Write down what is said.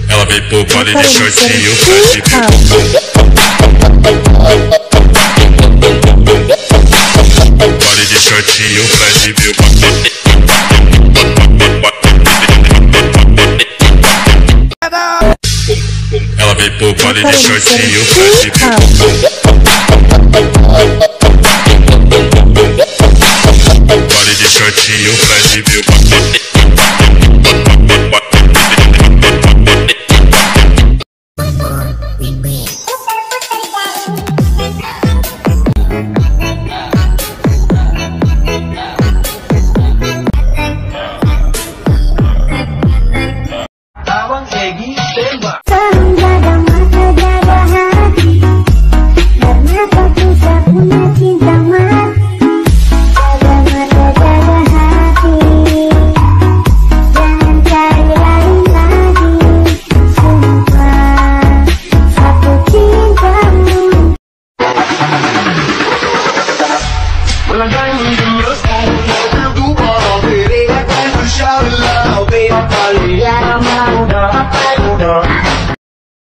Ela veio pro baile de shortinho, faz de baile de shortinho, faz de Ela veio pro baile de shortinho, faz de